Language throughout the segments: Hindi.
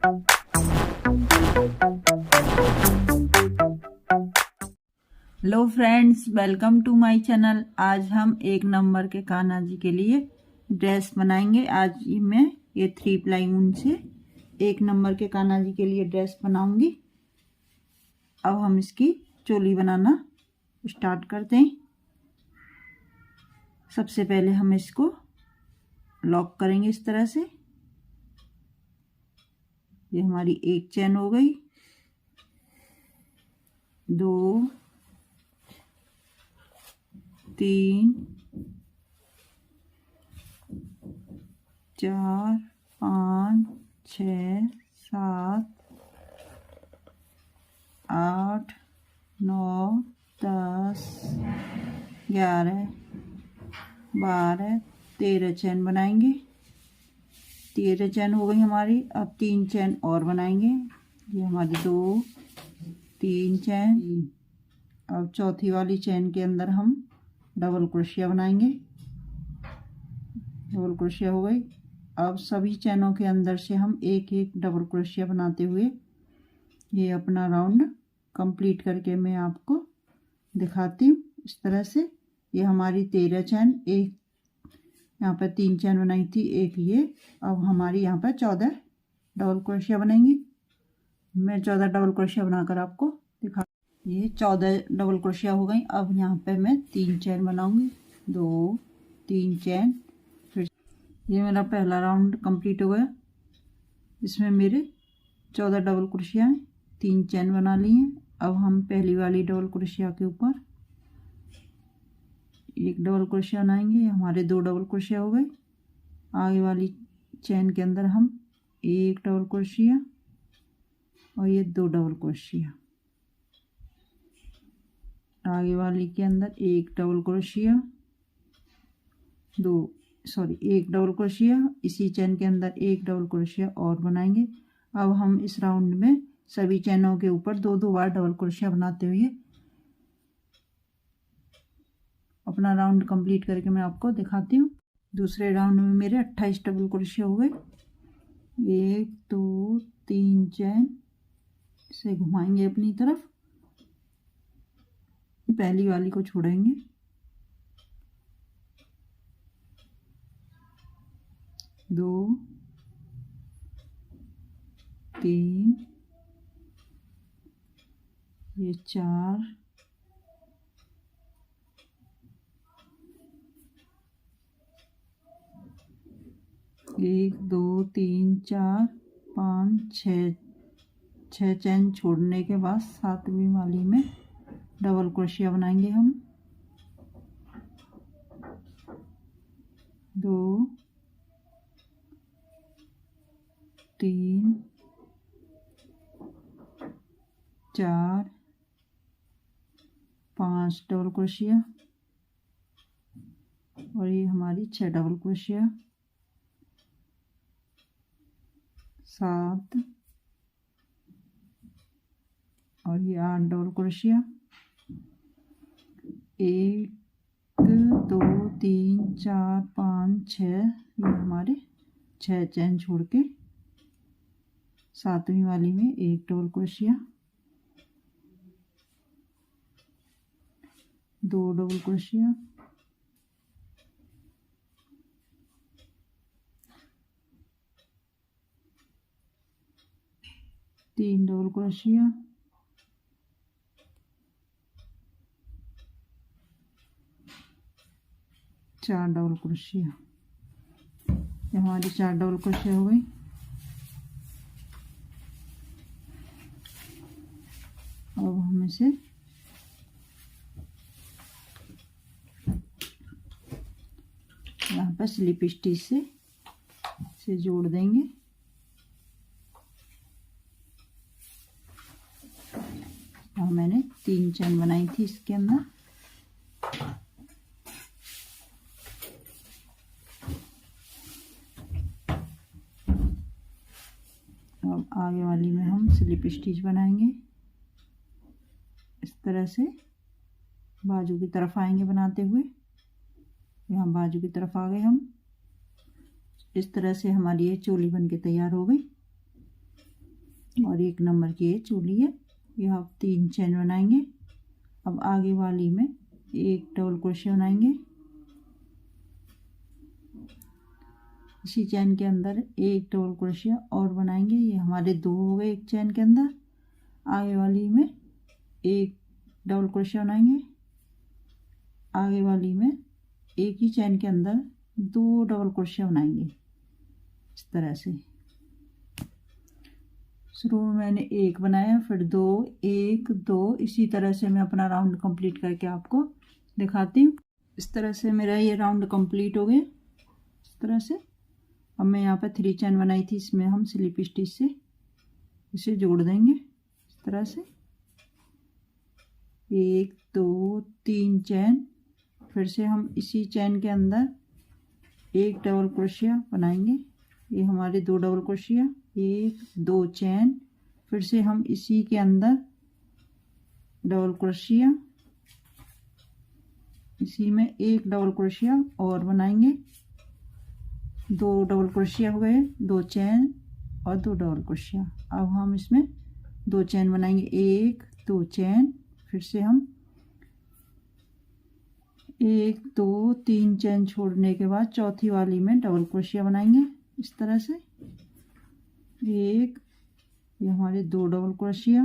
Hello friends, welcome to my channel. आज हम 1 नंबर के कान्हा जी के लिए ड्रेस बनाएंगे। आज मैं ये 3 प्लाई ऊन से 1 नंबर के कान्हा जी के लिए ड्रेस बनाऊंगी। अब हम इसकी चोली बनाना स्टार्ट करते हैं। सबसे पहले हम इसको लॉक करेंगे इस तरह से। ये हमारी 1 चैन हो गई, 2, 3, 4, 5, 6, 7, 8, 9, 10, 11, 12, 13 चैन बनाएंगे। 13 चैन हो गई हमारी। अब 3 चैन और बनाएंगे। ये हमारी 2, 3 चैन। अब चौथी वाली चैन के अंदर हम डबल क्रोशिया बनाएंगे। डबल क्रोशिया हो गई। अब सभी चैनों के अंदर से हम एक एक डबल क्रोशिया बनाते हुए ये अपना राउंड कंप्लीट करके मैं आपको दिखाती हूँ। इस तरह से ये हमारी 13 चैन, एक यहाँ पर 3 चैन बनाई थी, एक ये। अब हमारी यहाँ पर 14 डबल क्रोशिया बनेंगी। मैं 14 डबल क्रोशिया बनाकर आपको दिखा। ये 14 डबल क्रोशिया हो गई। अब यहाँ पे मैं 3 चैन बनाऊंगी, 2, 3 चैन। फिर ये मेरा पहला राउंड कंप्लीट हो गया। इसमें मेरे 14 डबल क्रोशिया हैं, 3 चैन बना ली हैं। अब हम पहली वाली डबल क्रोशिया के ऊपर 1 डबल क्रोशिया बनाएंगे। हमारे 2 डबल क्रोशिया हो गए। आगे वाली चैन के अंदर हम 1 डबल क्रोशिया और ये 2 डबल क्रोशिया। आगे वाली के अंदर 1 डबल क्रोशिया, 1 डबल क्रोशिया। इसी चैन के अंदर 1 डबल क्रोशिया और बनाएंगे। अब हम इस राउंड में सभी चैनों के ऊपर 2-2 बार डबल क्रोशिया बनाते हुए अपना राउंड कंप्लीट करके मैं आपको दिखाती हूँ। दूसरे राउंड में मेरे 28 डबल क्रोशिया हो गए। 1, 2, 3 चैन से घुमाएंगे अपनी तरफ। पहली वाली को छोड़ेंगे, 2, 3, ये 4, 1, 2, 3, 4, 5, 6 चैन छोड़ने के बाद 7वीं वाली में डबल क्रोशिया बनाएंगे हम। 2, 3, 4, 5 डबल क्रोशिया और ये हमारी 6 डबल क्रोशिया, 7 और ये 8 डबल क्रोशिया। 1, 2, 3, 4, 5, 6, ये हमारे 6 चैन छोड़ के 7वीं वाली में 1 double crochet, 2 double crochet, 3 double crochet, 4 double crochet. ये हमारी 4 डबल क्रोशिया हो गई। अब हम इसे यहाँ पर स्लिप स्टिच से जोड़ देंगे। और मैंने 3 चैन बनाई थी इसके अंदर। अब आगे वाली में हम स्लिप स्टिच बनाएंगे। इस तरह से बाजू की तरफ आएंगे बनाते हुए। यहाँ बाजू की तरफ आ गए हम। इस तरह से हमारी ये चोली बन के तैयार हो गई। और 1 नंबर की ये चूड़ी है। ये आप 3 चैन बनाएंगे। अब आगे वाली में एक डबल क्रोशे बनाएंगे। इसी चैन के अंदर एक डबल क्रोशिया और बनाएंगे। ये हमारे 2 हो गए एक चैन के अंदर। आगे वाली में एक डबल क्रोशिया बनाएंगे। आगे वाली में एक ही चैन के अंदर 2 डबल क्रोशिया बनाएंगे इस तरह से। शुरू में मैंने 1 बनाया, फिर 2, 1, 2, इसी तरह से मैं अपना राउंड कंप्लीट करके आपको दिखाती हूँ। इस तरह से मेरा ये राउंड कंप्लीट हो गया। इस तरह से अब मैं यहाँ पर 3 चैन बनाई थी, इसमें हम स्लिप स्टिच से इसे जोड़ देंगे इस तरह से। 1, 2, 3 चैन। फिर से हम इसी चैन के अंदर एक डबल क्रोशिया बनाएंगे। ये हमारे 2 डबल क्रोशिया, 1, 2 चैन। फिर से हम इसी के अंदर डबल क्रोशिया, इसी में एक डबल क्रोशिया और बनाएंगे। 2 डबल क्रोशिया हो गए, 2 चैन और 2 डबल क्रोशिया। अब हम इसमें 2 चैन बनाएंगे, 1, 2 चैन। फिर से हम 1, 2, 3 चैन छोड़ने के बाद चौथी वाली में डबल क्रोशिया बनाएंगे इस तरह से। 1, ये हमारे 2 डबल क्रोशिया,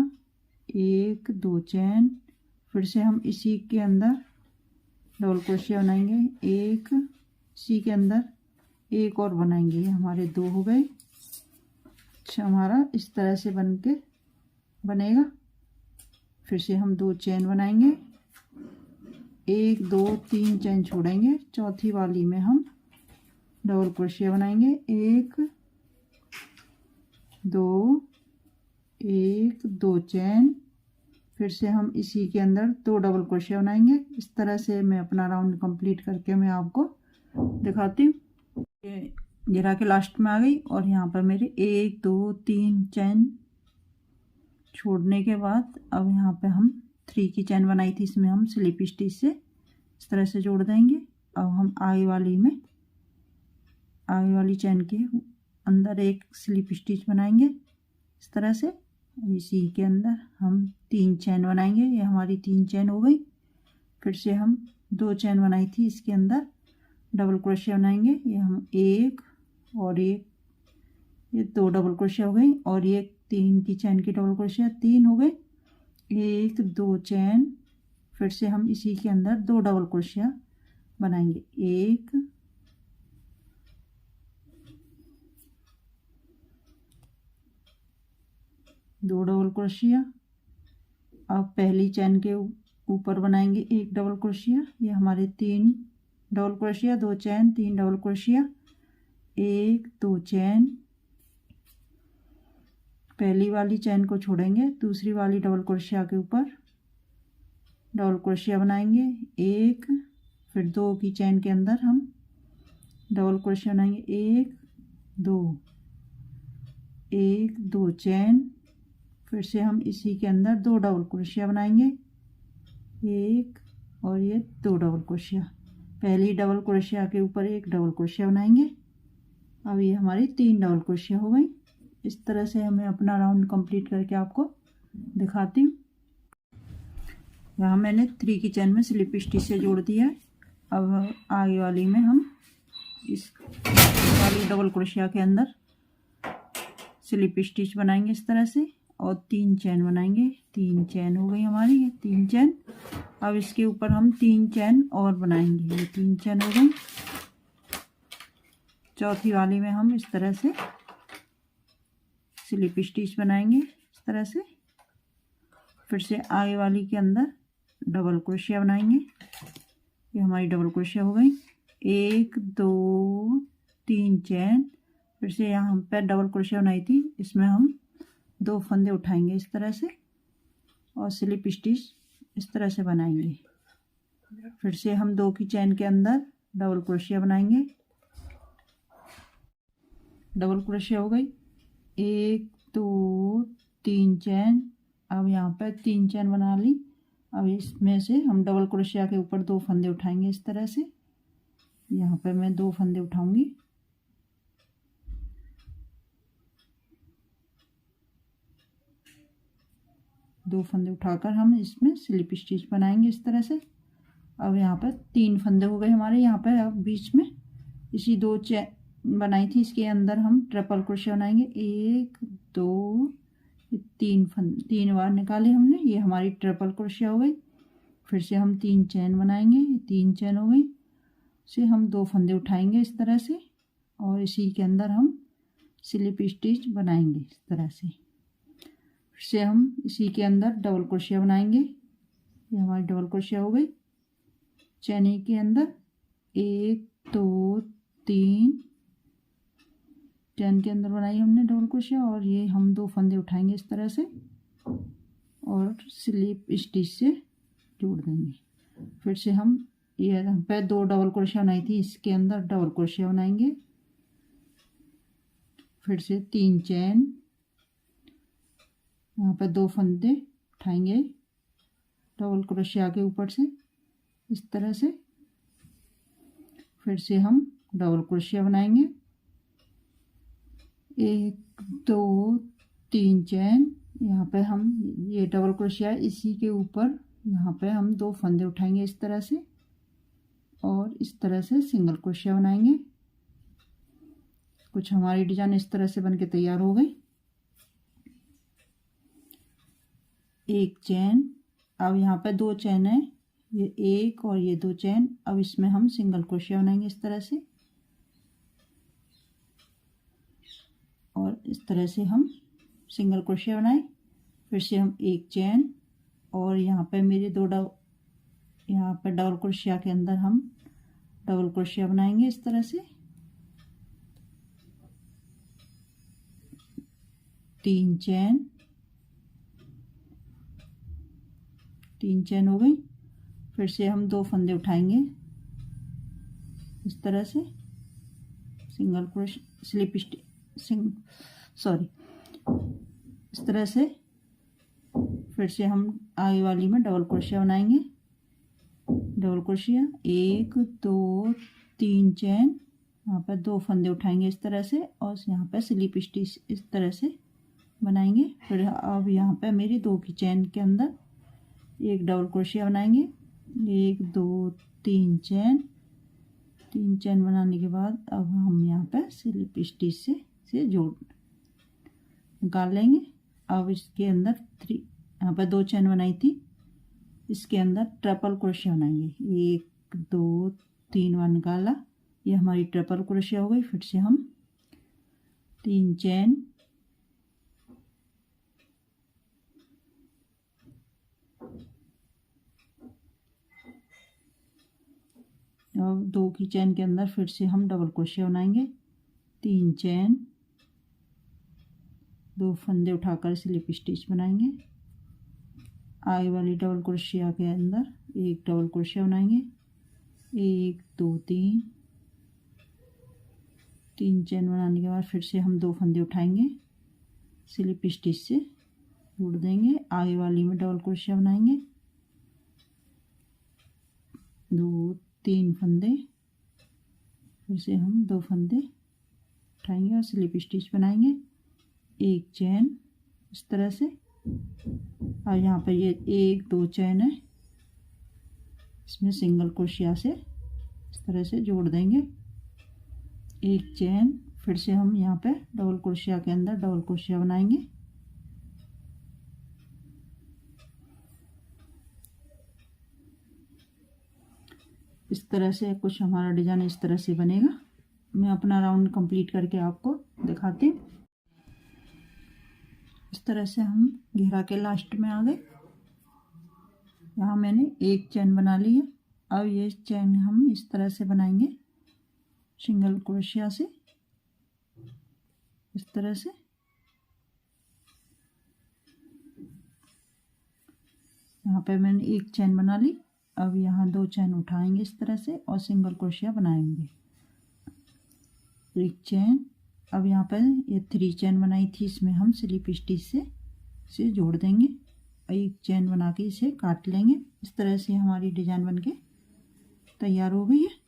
1, 2 चैन। फिर से हम इसी के अंदर डबल क्रोशिया बनाएंगे, 1, इसी के अंदर एक और बनाएंगे। ये हमारे 2 हो गए। अच्छा, हमारा इस तरह से बनेगा। फिर से हम 2 चैन बनाएंगे, 1, 2, 3 चैन छोड़ेंगे। चौथी वाली में हम डबल क्रोशिया बनाएंगे, 1, 2, 1, 2 चैन। फिर से हम इसी के अंदर 2 डबल क्रोशिया बनाएंगे। इस तरह से मैं अपना राउंड कंप्लीट करके मैं आपको दिखाती हूँ। ये गिरा के लास्ट में आ गई और यहाँ पर मेरे 1, 2, 3 चैन छोड़ने के बाद अब यहाँ पे हम 3 की चैन बनाई थी, इसमें हम स्लिप स्टिच से इस तरह से जोड़ देंगे। अब हम आगे वाली चैन के अंदर एक स्लिप स्टिच बनाएंगे इस तरह से। इसी के अंदर हम 3 चैन बनाएंगे। ये हमारी 3 चैन हो गई। फिर से हम 2 चैन बनाई थी, इसके अंदर डबल क्रोशिया बनाएंगे। ये हम 1 और 1, ये 2 डबल क्रोशिया हो गई और ये 3 की चैन की डबल क्रोशिया 3 हो गए। 1, 2 चैन। फिर से हम इसी के अंदर 2 डबल क्रोशिया बनाएंगे, 1, 2 डबल क्रोशिया। अब पहली चैन के ऊपर बनाएंगे एक डबल क्रोशिया। ये हमारे 3 डबल क्रोशिया, 2 चैन, 3 डबल क्रोशिया, 1, 2 चैन। पहली वाली चैन को छोड़ेंगे, दूसरी वाली डबल क्रोशिया के ऊपर डबल क्रोशिया बनाएंगे, 1। फिर 2 की चैन के अंदर हम डबल क्रोशिया बनाएंगे, 1, 2, 1, 2 चैन। फिर से हम इसी के अंदर 2 डबल क्रोशिया बनाएंगे, 1 और ये 2 डबल क्रोशिया। पहली डबल क्रोशिया के ऊपर एक डबल क्रोशिया बनाएंगे। अब ये हमारी 3 डबल क्रोशिया हो गई। इस तरह से हमें अपना राउंड कंप्लीट करके आपको दिखाती हूँ। यहाँ मैंने 3 की चैन में स्लिप स्टिच से जोड़ दिया है। अब आगे वाली में हम इस वाली डबल क्रोशिया के अंदर स्लिप स्टिच बनाएंगे इस तरह से और 3 चैन बनाएंगे। 3 चैन हो गई हमारी, ये 3 चैन। अब इसके ऊपर हम 3 चैन और बनाएंगे, ये 3 चैन हो गई। चौथी वाली में हम इस तरह से स्लिप स्टिच बनाएंगे इस तरह से। फिर से आगे वाली के अंदर डबल क्रोशिया बनाएंगे। ये हमारी डबल क्रोशिया हो गई, 1, 2, 3 चैन। फिर से यहाँ हम पे डबल क्रोशिया बनाई थी, इसमें हम 2 फंदे उठाएंगे इस तरह से और स्लिप स्टिच इस तरह से बनाएंगे। फिर से हम 2 की चैन के अंदर डबल क्रोशिया बनाएंगे। डबल क्रोशिया हो गई, 1, 2, 3 चैन। अब यहाँ पर 3 चैन बना ली। अब इसमें से हम डबल क्रोशिया के ऊपर 2 फंदे उठाएंगे इस तरह से। यहाँ पर मैं 2 फंदे उठाऊंगी। 2 फंदे उठाकर हम इसमें स्लिप स्टिच बनाएंगे इस तरह से। अब यहाँ पर 3 फंदे हो गए हमारे। यहाँ पर अब बीच में इसी 2 चेन बनाई थी, इसके अंदर हम ट्रिपल क्रोशिया बनाएंगे। 1 2 3 फंदे, 3 बार निकाले हमने, ये हमारी ट्रिपल क्रोशिया हो गई। फिर से हम 3 चेन बनाएंगे, 3 चेन हो गई। से हम 2 फंदे उठाएंगे इस तरह से और इसी के अंदर हम स्लिप स्टिच बनाएंगे इस तरह से। फिर से हम इसी के अंदर डबल क्रोशिया बनाएंगे। ये हमारी डबल क्रोशिया हो गई। चैनी के अंदर 1 2 3 चैन के अंदर बनाई हमने डबल क्रोशिया और ये हम 2 फंदे उठाएंगे इस तरह से और स्लिप स्टिच से जोड़ देंगे। फिर से हम ये पे 2 डबल क्रोशिया बनाई थी, इसके अंदर डबल क्रोशिया बनाएंगे। फिर से 3 चैन, यहाँ पर 2 फंदे उठाएंगे डबल क्रोशिया के ऊपर से इस तरह से। फिर से हम डबल क्रोशिया बनाएंगे। 1 2 3 चैन, यहाँ पे हम ये डबल क्रोशिया इसी के ऊपर यहाँ पे हम 2 फंदे उठाएंगे इस तरह से और इस तरह से सिंगल क्रोशिया बनाएंगे। कुछ हमारी डिजाइन इस तरह से बनके तैयार हो गई। 1 चैन, अब यहाँ पे 2 चैन है, ये 1 और ये 2 चैन। अब इसमें हम सिंगल क्रोशिया बनाएंगे इस तरह से और इस तरह से हम सिंगल क्रोशिया बनाए। फिर से हम 1 चैन और यहाँ पे मेरे 2 यहाँ पे डबल क्रोशिया के अंदर हम डबल क्रोशिया बनाएंगे इस तरह से। 3 चैन, 3 चैन हो गई। फिर से हम 2 फंदे उठाएंगे इस तरह से, सिंगल क्रोशिया स्लिप इस तरह से। फिर से हम आगे वाली में डबल क्रोशिया बनाएंगे। डबल क्रोशिया 1 2 3 चैन, यहाँ पर 2 फंदे उठाएंगे इस तरह से और यहाँ पर स्लिप स्टिच इस तरह से बनाएंगे। फिर अब यहाँ पर मेरी 2 की चैन के अंदर एक डबल क्रोशिया बनाएंगे। 1 2 3 चैन, 3 चैन बनाने के बाद अब हम यहाँ पर स्लिप स्टिच से जोड़ निकाल लेंगे। अब इसके अंदर यहाँ पर 2 चैन बनाई थी, इसके अंदर ट्रिपल क्रोशिया बनाएंगे। 1 2 3 बार निकाला, ये हमारी ट्रिपल क्रोशिया हो गई। फिर से हम 3 चैन, अब 2 की चैन के अंदर फिर से हम डबल क्रोशिया बनाएंगे। 3 चैन, 2 फंदे उठाकर स्लिप स्टिच बनाएंगे। आगे वाली डबल क्रोशिया के अंदर एक डबल क्रोशिया बनाएंगे। 1 2 3 चैन बनाने के बाद फिर से हम 2 फंदे उठाएंगे, स्लिप स्टिच से जोड़ देंगे। आगे वाली में डबल क्रोशिया बनाएंगे। 2 3 फंदे, फिर से हम 2 फंदे उठाएंगे और स्लिप स्टिच बनाएंगे। 1 चैन इस तरह से और यहाँ पर ये 1 2 चैन है, इसमें सिंगल क्रोशिया से इस तरह से जोड़ देंगे। 1 चैन, फिर से हम यहाँ पे डबल क्रोशिया के अंदर डबल क्रोशिया बनाएंगे। इस तरह से कुछ हमारा डिजाइन इस तरह से बनेगा। मैं अपना राउंड कंप्लीट करके आपको दिखाती हूँ। इस तरह से हम घेरा के लास्ट में आ गए। यहाँ मैंने 1 चैन बना ली है। अब ये चैन हम इस तरह से बनाएंगे सिंगल क्रोशिया से इस तरह से। यहाँ पे मैंने 1 चैन बना ली। अब यहाँ 2 चैन उठाएंगे इस तरह से और सिंगल क्रोशिया बनाएंगे। 1 चैन, अब यहाँ पर ये 3 चैन बनाई थी, इसमें हम स्लिप स्टिच से जोड़ देंगे। 1 चैन बना के इसे काट लेंगे। इस तरह से हमारी डिजाइन बनके तैयार हो गई है।